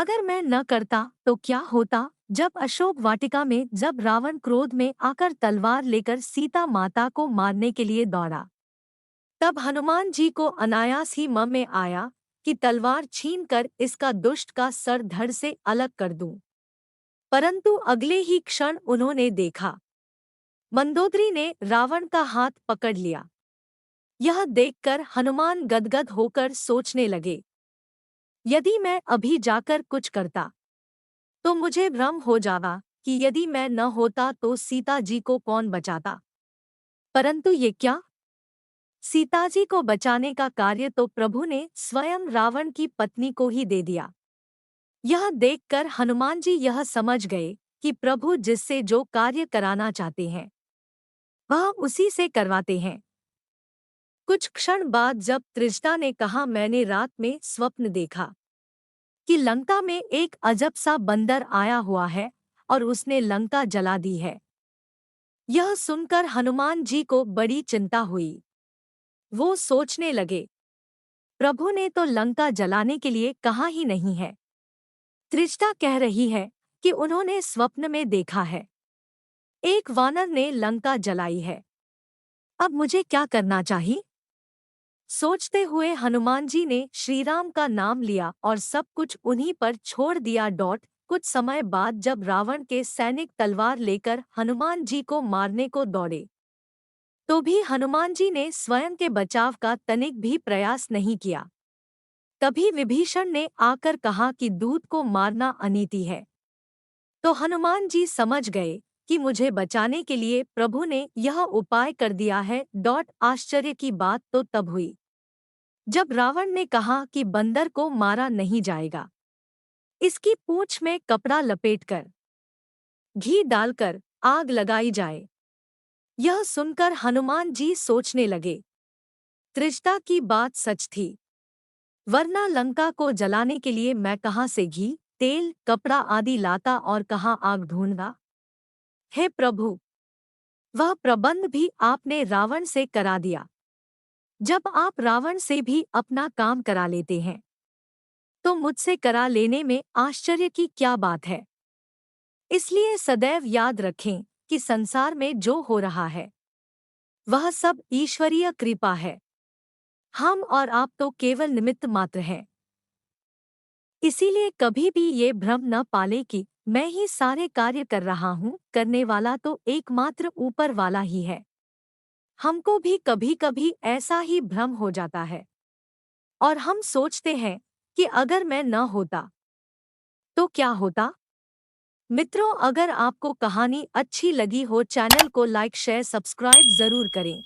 अगर मैं न करता तो क्या होता? जब अशोक वाटिका में जब रावण क्रोध में आकर तलवार लेकर सीता माता को मारने के लिए दौड़ा, तब हनुमान जी को अनायास ही मन में आया कि तलवार छीनकर इसका दुष्ट का सर धड़ से अलग कर दूं। परंतु अगले ही क्षण उन्होंने देखा, मंदोदरी ने रावण का हाथ पकड़ लिया। यह देखकर हनुमान गदगद होकर सोचने लगे, यदि मैं अभी जाकर कुछ करता तो मुझे भ्रम हो जावा कि यदि मैं न होता तो सीता जी को कौन बचाता। परंतु ये क्या? सीता जी को बचाने का कार्य तो प्रभु ने स्वयं रावण की पत्नी को ही दे दिया। यह देखकर हनुमान जी यह समझ गए कि प्रभु जिससे जो कार्य कराना चाहते हैं वह उसी से करवाते हैं। कुछ क्षण बाद जब त्रिजटा ने कहा, मैंने रात में स्वप्न देखा कि लंका में एक अजब सा बंदर आया हुआ है और उसने लंका जला दी है। यह सुनकर हनुमान जी को बड़ी चिंता हुई। वो सोचने लगे, प्रभु ने तो लंका जलाने के लिए कहा ही नहीं है। त्रिजटा कह रही है कि उन्होंने स्वप्न में देखा है एक वानर ने लंका जलाई है। अब मुझे क्या करना चाहिए? सोचते हुए हनुमान जी ने श्रीराम का नाम लिया और सब कुछ उन्हीं पर छोड़ दिया। कुछ समय बाद जब रावण के सैनिक तलवार लेकर हनुमान जी को मारने को दौड़े, तो भी हनुमान जी ने स्वयं के बचाव का तनिक भी प्रयास नहीं किया। तभी विभीषण ने आकर कहा कि दूत को मारना अनीति है। तो हनुमान जी समझ गए कि मुझे बचाने के लिए प्रभु ने यह उपाय कर दिया है। आश्चर्य की बात तो तब हुई जब रावण ने कहा कि बंदर को मारा नहीं जाएगा, इसकी पूंछ में कपड़ा लपेटकर घी डालकर आग लगाई जाए। यह सुनकर हनुमान जी सोचने लगे, त्रिजटा की बात सच थी, वरना लंका को जलाने के लिए मैं कहाँ से घी, तेल, कपड़ा आदि लाता और कहाँ आग ढूंढता। हे प्रभु, वह प्रबंध भी आपने रावण से करा दिया। जब आप रावण से भी अपना काम करा लेते हैं तो मुझसे करा लेने में आश्चर्य की क्या बात है। इसलिए सदैव याद रखें कि संसार में जो हो रहा है वह सब ईश्वरीय कृपा है। हम और आप तो केवल निमित्त मात्र हैं। इसीलिए कभी भी ये भ्रम न पाले कि मैं ही सारे कार्य कर रहा हूँ, करने वाला तो एकमात्र ऊपर वाला ही है। हमको भी कभी कभी ऐसा ही भ्रम हो जाता है और हम सोचते हैं कि अगर मैं न होता तो क्या होता। मित्रों, अगर आपको कहानी अच्छी लगी हो चैनल को लाइक शेयर सब्सक्राइब जरूर करें।